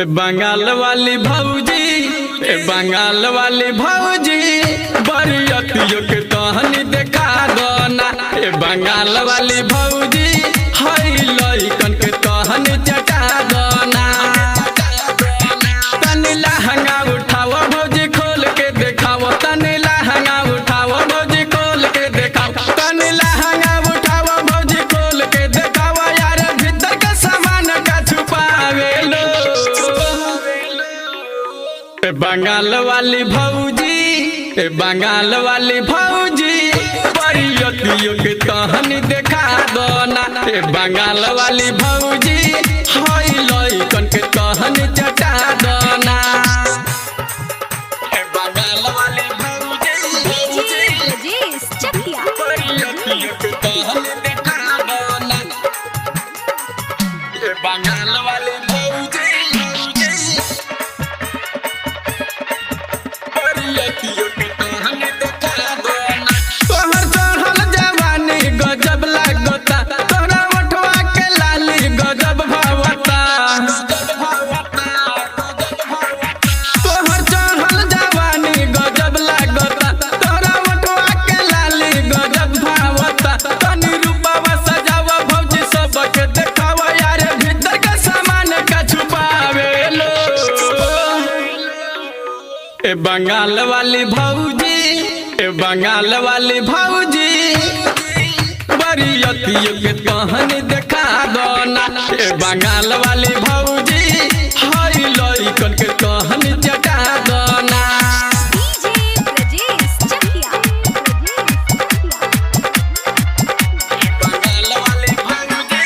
बंगाल वाली भौजी, बंगाल वाली भौजी बरियतियों के तहनी देखा दो ना। बंगाल वाली भौजी हई लइकन के तहनी चटा दो ना। तनी लहंगा उठाओ भौजी खोल के देखाओ, तनी लहंगा उठाओ भौजी खोल के देखाओ, तनी लहंगा उठाओ भौजी खोल के देखाओ। यार भीतर के सामान का छुपावे लो। बंगाल वाली भौजी, बंगाल वाली भौजी बरियतियों के तहनी देखा दो ना। बंगाल वाली भौजी हई लइकन के तहनी चटा दो ना। बंगाल वाली भौजी बरियतियों के तहनी देखा दो ना। बंगाल वाली भौजी तोहर चढ़ल जवानी गजब लागता, तोहरा ओठवा के लाली गजब भावता। तोहर चढ़ल जवानी गजब लागता, तोहरा ओठवा के लाली गजब भावता। तनी रूपवा सजावा भौजी सबके देखावा। यार भीतर के सामान का छुपावे लो। बंगाल वाली भौजी, बंगाल वाली भौजी बरियतियों के तहनी देखा दो ना। बंगाल वाली भौजी हई लइकन के तहनी चटा दो ना। बंगाल वाली भौजी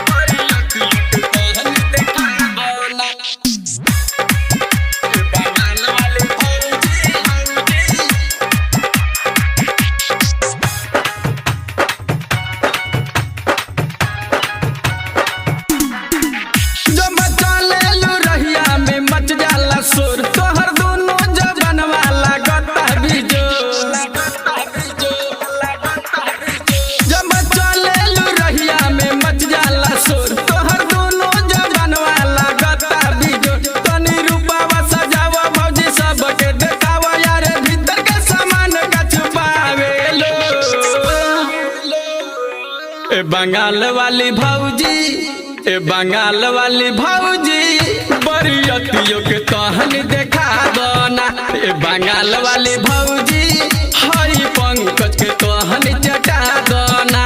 बरियतियों के तहनी देखा दो ना। तोहर दोनों जबन वाला गता बिजोर, जब चलेलू रहिया में मच जाला शोर। तोहर दोनों जबन वाला गता बिजोर। तनी रूपवा सजावा भौजी सबके देखावा। यार भीतर के सामान का छुपावे लो। बंगाल वाली भौजी, बंगाल वाली भौजी बरियतियों के तहनी देखा दो ना। बंगाल वाली भौजी हई पंकज के तहनी चटा दो ना।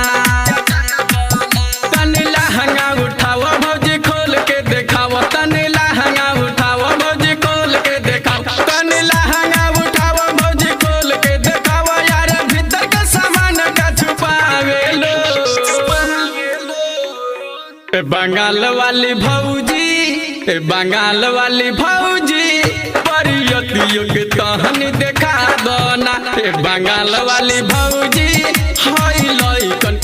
तनी लहंगा उठाओ भौजी खोल के देखाओ, तनी लहंगा उठाओ भौजी खोल के देखाओ, तनी लहंगा उठाओ भौजी खोल के देखाओ। यार भीतर के सामान का छुपावे लो। बंगाल वाली भौजी, बंगाल वाली भौजी बरियतियों के तहनी देखा दो ना। बंगाल वाली भौजी हई लइकन